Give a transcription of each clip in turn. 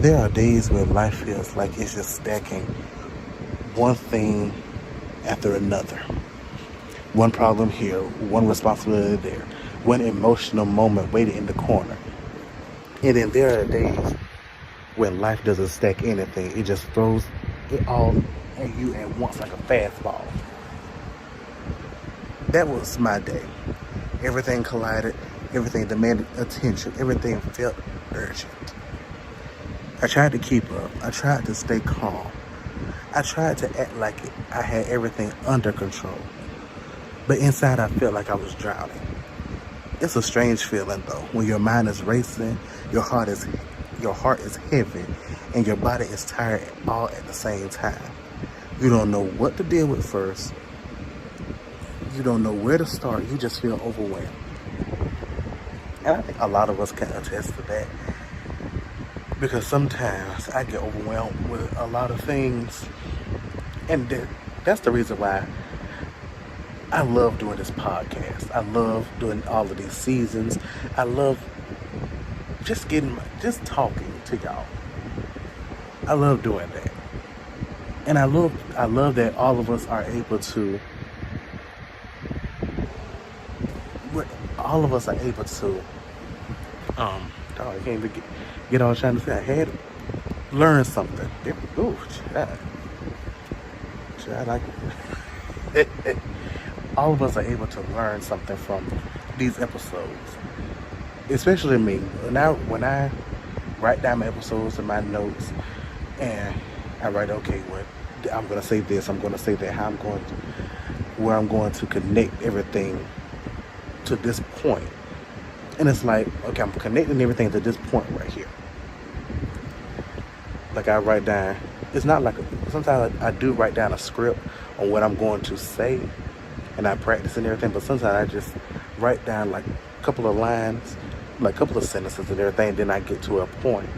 There are days where life feels like it's just stacking one thing after another. One problem here, one responsibility there, one emotional moment waiting in the corner. And then there are days when life doesn't stack anything. It just throws it all at you at once like a fastball. That was my day. Everything collided, everything demanded attention, everything felt urgent. I tried to keep up. I tried to stay calm. I tried to act like I had everything under control. But inside I felt like I was drowning. It's a strange feeling though, when your mind is racing, your heart is heavy, and your body is tired all at the same time. You don't know what to deal with first. You don't know where to start. You just feel overwhelmed. And I think a lot of us can attest to that. Because sometimes I get overwhelmed with a lot of things. And that's the reason why I love doing this podcast. I love doing all of these seasons. I love just talking to y'all. I love doing that. And I love that all of us are able to I can't even get all trying to say I had to learn something. Ooh, child, like all of us are able to learn something from these episodes. Especially me. When I write down my episodes and my notes, and I write, okay, what I'm gonna say this, I'm gonna say that, where I'm going to connect everything to this point. And it's like, okay, I'm connecting everything to this point right here. Like I write down, it's not like, sometimes I do write down a script on what I'm going to say, and I practice and everything, but sometimes I just write down like a couple of lines, like a couple of sentences and everything, then I get to a point.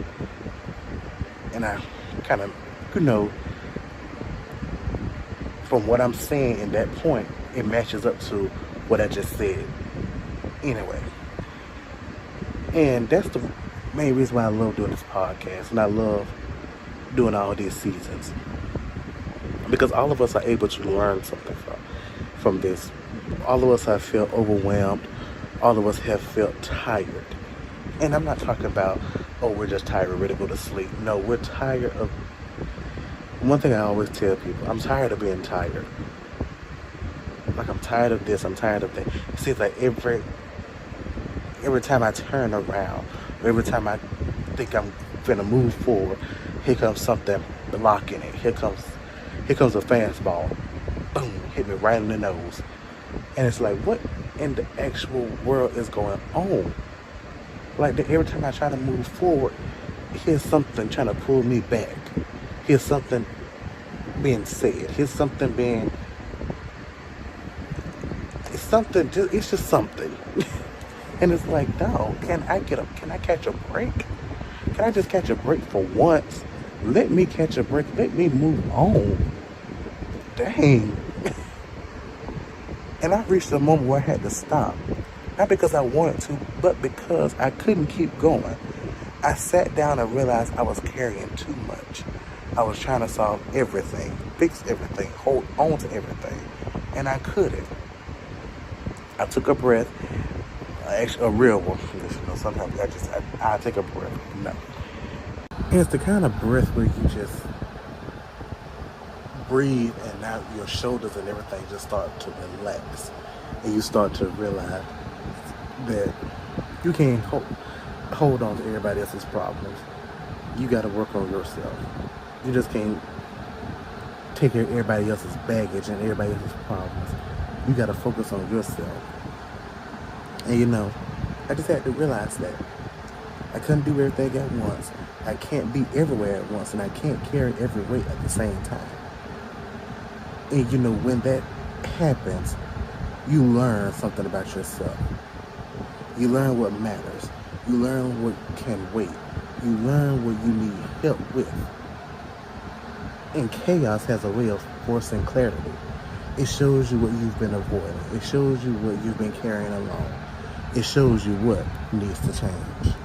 And I kind of, from what I'm saying in that point, it matches up to what I just said. Anyway. And that's the main reason why I love doing this podcast, and I love doing all these seasons, because all of us are able to learn something from this. All of us have felt overwhelmed. All of us have felt tired. And I'm not talking about, oh, we're just tired, we're ready to go to sleep. No, we're tired of, one thing I always tell people, I'm tired of being tired. Like, I'm tired of this, I'm tired of that. It seems like every time I turn around, every time I think I'm gonna move forward, here comes something blocking it. Here comes a fastball. Boom, hit me right in the nose. And it's like, what in the actual world is going on? Like, every time I try to move forward, here's something trying to pull me back. Here's something being said. Here's something being, it's just something. And it's like, no, can I catch a break? Can I just catch a break for once? Let me catch a break. Let me move on. Dang. And I reached a moment where I had to stop. Not because I wanted to, but because I couldn't keep going. I sat down and realized I was carrying too much. I was trying to solve everything, fix everything, hold on to everything. And I couldn't. I took a breath. Actually, a real one. Sometimes I take a breath. No. And it's the kind of breath where you just breathe, and now your shoulders and everything just start to relax, and you start to realize that you can't hold on to everybody else's problems. You got to work on yourself. You just can't take care of everybody else's baggage and everybody else's problems. You got to focus on yourself. And I just had to realize that I couldn't do everything at once. I can't be everywhere at once, and I can't carry every weight at the same time. And when that happens, you learn something about yourself. You learn what matters. You learn what can wait. You learn what you need help with. And chaos has a way of forcing clarity. It shows you what you've been avoiding. It shows you what you've been carrying along. It shows you what needs to change.